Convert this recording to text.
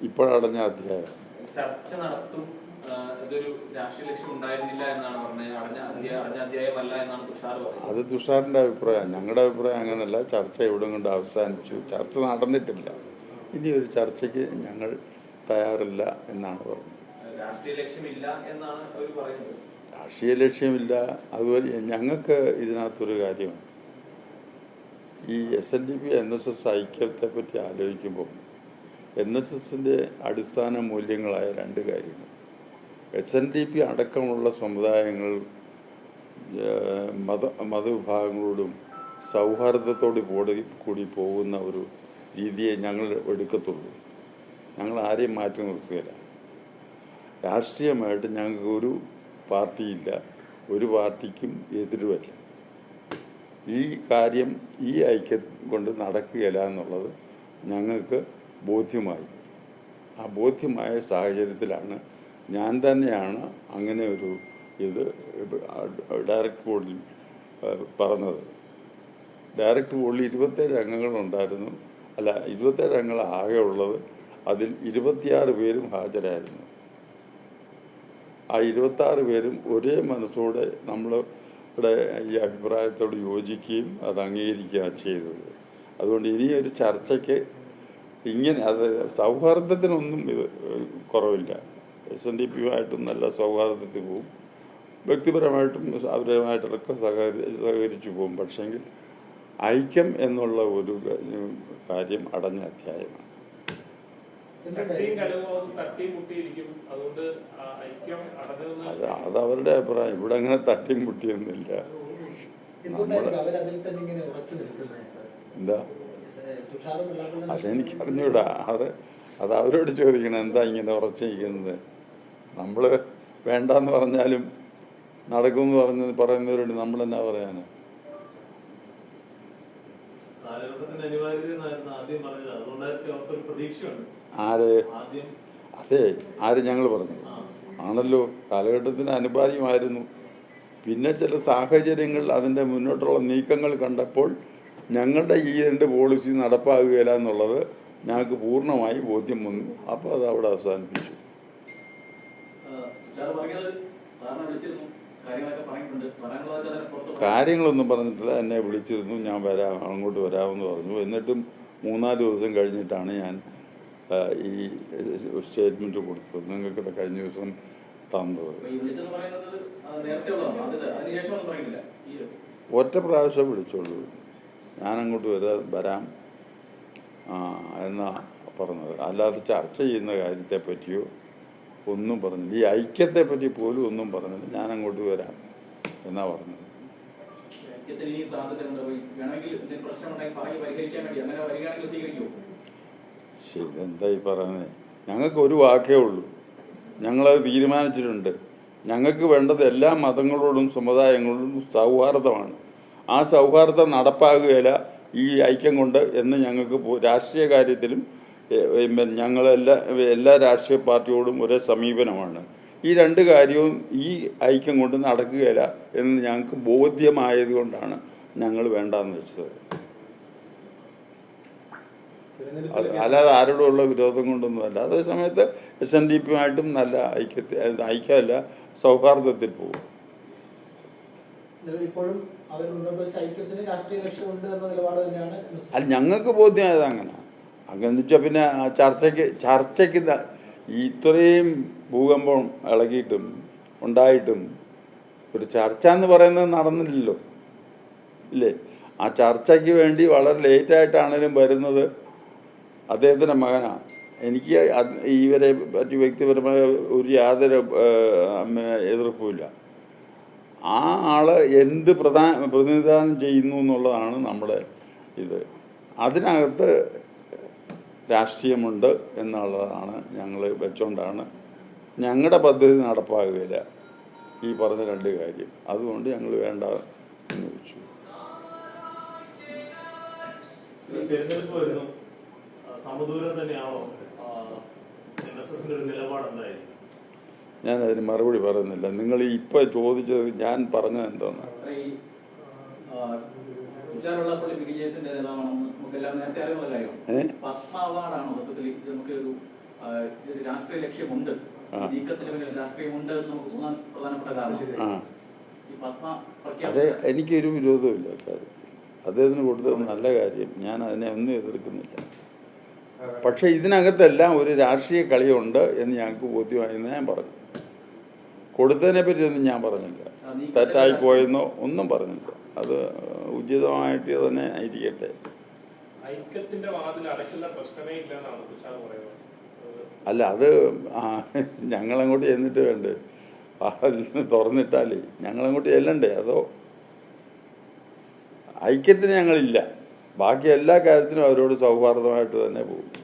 ഇപ്പോഴടഞ്ഞ അധ്യായം. ചർച്ച നടത്തും, ഇതൊരു രാഷ്ട്രീയ ലക്ഷ്യം ഉണ്ടായിരുന്നില്ല എന്നാണ് പറഞ്ഞത്. അടഞ്ഞ അധ്യായമല്ല എന്നാണ് തുഷാർ പറയുന്നത്. അത് തുഷാറിന്റെ അഭിപ്രായം. ഞങ്ങളുടെ അഭിപ്രായം അങ്ങനല്ല. ചർച്ച ഇവിടെ കൊണ്ട് അവസാനിച്ചു, ചർച്ച നടന്നിട്ടില്ല, ഇനി ഒരു ചർച്ചയ്ക്ക് ഞങ്ങൾ തയ്യാറില്ല എന്നാണ് പറഞ്ഞത്. രാഷ്ട്രീയ ലക്ഷ്യമില്ല എന്നാണ് അവർ പറയുന്നത്. രാഷ്ട്രീയ ലക്ഷ്യമില്ല. അതുപോലെ ഞങ്ങൾക്ക് ഇതിനകത്തൊരു കാര്യമാണ്, ഈ SNDP NSS ഐക്യത്തെ പറ്റി ആലോചിക്കുമ്പോൾ NSSന്റെ അടിസ്ഥാന മൂല്യങ്ങളായ രണ്ട് കാര്യങ്ങൾ. SNDP അടക്കമുള്ള സമുദായങ്ങൾ മതവിഭാഗങ്ങളോടും സൗഹാർദ്ദത്തോട് കൂടി പോകുന്ന ഒരു രീതിയെ ഞങ്ങൾ എടുക്കത്തുള്ളൂ. ഞങ്ങൾ ആരെയും മാറ്റി നിർത്തുകയില്ല. രാഷ്ട്രീയമായിട്ട് ഞങ്ങൾക്ക് ഒരു പാർട്ടിയില്ല, ഒരു പാർട്ടിക്കും എതിരുമല്ല. ഈ കാര്യം ഈ ഐക്യം കൊണ്ട് നടക്കുകയില്ല എന്നുള്ളത് ഞങ്ങൾക്ക് ബോധ്യമായി. ആ ബോധ്യമായ സാഹചര്യത്തിലാണ് ഞാൻ തന്നെയാണ് അങ്ങനെ ഒരു ഇത് ഡയറക്റ്റ് ബോർഡിൽ പറഞ്ഞത്. ഡയറക്റ്റ് ബോർഡിൽ 27 അംഗങ്ങളുണ്ടായിരുന്നു. അല്ല, 27 അംഗങ്ങൾ ആകെ ഉള്ളത്. അതിൽ 26 പേരും ഹാജരായിരുന്നു. ആ 26 പേരും ഒരേ മനസ്സോടെ നമ്മളുടെ ഈ അഭിപ്രായത്തോട് യോജിക്കുകയും അത് അംഗീകരിക്കുകയാണ് ചെയ്തത്. അതുകൊണ്ട് ഇനിയൊരു ചർച്ചയ്ക്ക് ഇങ്ങനെ അത് സൗഹാർദ്ദത്തിനൊന്നും ഇത് കുറവില്ല. SNDPയുമായിട്ടും നല്ല സൗഹാർദ്ദത്തിൽ പോവും, വ്യക്തിപരമായിട്ടും അവരുമായിട്ടൊക്കെ സഹകരിച്ചു പോകും. പക്ഷെങ്കിൽ ഐക്യം എന്നുള്ള ഒരു കാര്യം അടഞ്ഞ അധ്യായമാണ്. അത് അവരുടെ അഭിപ്രായം. ഇവിടെ അങ്ങനെ തട്ടിയും മുട്ടിയൊന്നുമില്ല. എന്താ അതെനിക്കറിഞ്ഞൂടാ. അത് അവരോട് ചോദിക്കണം, എന്താ ഇങ്ങനെ ഉറച്ചിരിക്കുന്നത്. നമ്മൾ വേണ്ടെന്ന് പറഞ്ഞാലും നടക്കുമെന്ന് പറയുന്നവരോട് നമ്മളെന്നാ പറയാന്? ആര് ഞങ്ങൾ പറഞ്ഞു ആണല്ലോ, കാലഘട്ടത്തിന് അനിവാര്യമായിരുന്നു. പിന്നെ ചില സാഹചര്യങ്ങൾ അതിൻ്റെ മുന്നോട്ടുള്ള നീക്കങ്ങൾ കണ്ടപ്പോൾ ഞങ്ങളുടെ ഈ 2 പോളിസി നടപ്പാകുകയില്ല എന്നുള്ളത് ഞങ്ങൾക്ക് പൂർണ്ണമായി ബോധ്യം വന്നു. അപ്പോൾ അത് അവിടെ അവസാനിപ്പിച്ചു. കാര്യങ്ങളൊന്നും പറഞ്ഞിട്ടില്ല. എന്നെ വിളിച്ചിരുന്നു, ഞാൻ വരാം, അങ്ങോട്ട് വരാമെന്ന് പറഞ്ഞു. എന്നിട്ടും 3-4 ദിവസം കഴിഞ്ഞിട്ടാണ് ഞാൻ ഈ സ്റ്റേറ്റ്മെന്റ് കൊടുത്തത്. നിങ്ങൾക്കത് കഴിഞ്ഞ ദിവസം തന്നത്. ഒറ്റ പ്രാവശ്യം വിളിച്ചോളൂ, ഞാൻ അങ്ങോട്ട് വരാം എന്നാ പറഞ്ഞത്. അല്ലാതെ ചർച്ച ചെയ്യുന്ന കാര്യത്തെ പറ്റിയോ ഒന്നും പറഞ്ഞില്ല. ഈ ഐക്യത്തെ പറ്റി പോലും ഒന്നും പറഞ്ഞില്ല. ഞാൻ അങ്ങോട്ട് വരാം എന്നാ പറഞ്ഞത്. ശരി, എന്താ ഈ പറയുന്നത്? ഞങ്ങൾക്ക് ഒരു വാക്കേ ഉള്ളൂ, ഞങ്ങളത് തീരുമാനിച്ചിട്ടുണ്ട്. ഞങ്ങൾക്ക് വേണ്ടത് എല്ലാ മതങ്ങളോടും സമുദായങ്ങളോടും സൗഹാർദ്ദമാണ്. ആ സൗഹാർദ്ദം നടപ്പാകുകയില്ല ഈ ഐക്യം കൊണ്ട് എന്ന് ഞങ്ങൾക്ക് രാഷ്ട്രീയ കാര്യത്തിലും എല്ലാ രാഷ്ട്രീയ പാർട്ടിയോടും ഒരേ സമീപനമാണ്. ഈ 2 കാര്യവും ഈ ഐക്യം കൊണ്ട് നടക്കുകയില്ല എന്ന് ഞങ്ങൾക്ക് ബോധ്യമായത് കൊണ്ടാണ് ഞങ്ങൾ വേണ്ടാന്ന് വെച്ചത്. അല്ലാതെ ആരോടുള്ള വിരോധം കൊണ്ടൊന്നുമല്ല. അതേ സമയത്ത് SNDPയുമായിട്ടും നല്ല ഐക്യമല്ല, സൗഹാർദ്ദത്തിൽ പോകും. അല്ല, ഞങ്ങൾക്ക് ബോധ്യമായത് അങ്ങനെ വെച്ചാൽ പിന്നെ ചർച്ചയ്ക്ക് ഇത്രയും ഭൂകമ്പം ഇളകിയിട്ടും ഉണ്ടായിട്ടും ഒരു ചർച്ച എന്ന് പറയുന്നത് നടന്നില്ലല്ലോ, ഇല്ലേ? ആ ചർച്ചയ്ക്ക് വേണ്ടി വളരെ ലേറ്റായിട്ടാണേലും വരുന്നത് അദ്ദേഹത്തിൻ്റെ മകനാണ്. എനിക്ക് ഇവരെ പറ്റി വ്യക്തിപരമായ യാതൊരു എതിർപ്പുമില്ല. ആ ആള് എന്ത് പ്രതിനിധാനം ചെയ്യുന്നു എന്നുള്ളതാണ് നമ്മുടെ ഇത്. അതിനകത്ത് രാഷ്ട്രീയമുണ്ട് എന്നുള്ളതാണ് ഞങ്ങൾ വെച്ചുകൊണ്ടാണ് ഞങ്ങളുടെ പദ്ധതി നടപ്പാകുകയില്ല ഈ പറഞ്ഞ 2 കാര്യം. അതുകൊണ്ട് ഞങ്ങൾ വേണ്ട എന്ന് വെച്ചു. ഞാനതിന് മറുപടി പറയുന്നില്ല. നിങ്ങൾ ഇപ്പം ചോദിച്ചത് ഞാൻ പറഞ്ഞത് എന്താന്ന് തുഷാർ വെള്ളാപ്പള്ളി BDJ's-ന്റെ നേതാവാണെന്ന് നമുക്കെല്ലാം നേരത്തെ അറിയുന്ന കാര്യമാണ്. പത്മ അവാർഡാണോ സത്യത്തിൽ നമുക്ക് ഒരു രാഷ്ട്രീയ ലക്ഷ്യമുണ്ട്, നീക്കത്തിന് പിന്നിൽ രാഷ്ട്രീയമുണ്ട് എന്ന് നമുക്ക് തോന്നാൻ പ്രധാനപ്പെട്ട കാരണം ഈ പത്മ അതെ, എനിക്കൊരു വിരോധമില്ല കാര്യത്തിൽ. അദ്ദേഹത്തിന് കൊടുത്തത് നല്ല കാര്യം, ഞാൻ അതിനെ ഒന്നും എതിർക്കുന്നില്ല. പക്ഷെ ഇതിനകത്തെല്ലാം ഒരു രാഷ്ട്രീയ കളിയുണ്ട് എന്ന് ഞങ്ങൾക്ക് ബോധ്യമായെന്ന് ഞാൻ പറഞ്ഞു. കൊടുത്തതിനെ പറ്റിയൊന്നും ഞാൻ പറഞ്ഞില്ല, തെറ്റായി പോയെന്നോ ഒന്നും പറഞ്ഞില്ല. അത് ഉചിതമായിട്ട് തന്നെ ആയിരിക്കട്ടെ. ഐക്യത്തിന്റെ വാതിൽ അടയ്ക്കുന്ന പ്രശ്നമേ ഇല്ലെന്നാണ് തുഷാർ പറയുന്നത്. അല്ല, അത് ഞങ്ങളങ്ങോട്ട് ചെന്നിട്ട് വേണ്ടേ തുറന്നിട്ടാലേ ഞങ്ങളങ്ങോട്ട് ചെല്ലണ്ടേ? അതോ ഐക്യത്തിന് ഞങ്ങളില്ല, ബാക്കി എല്ലാ കാര്യത്തിനും അവരോട് സൗഹാർദ്ദമായിട്ട് തന്നെ പോകും.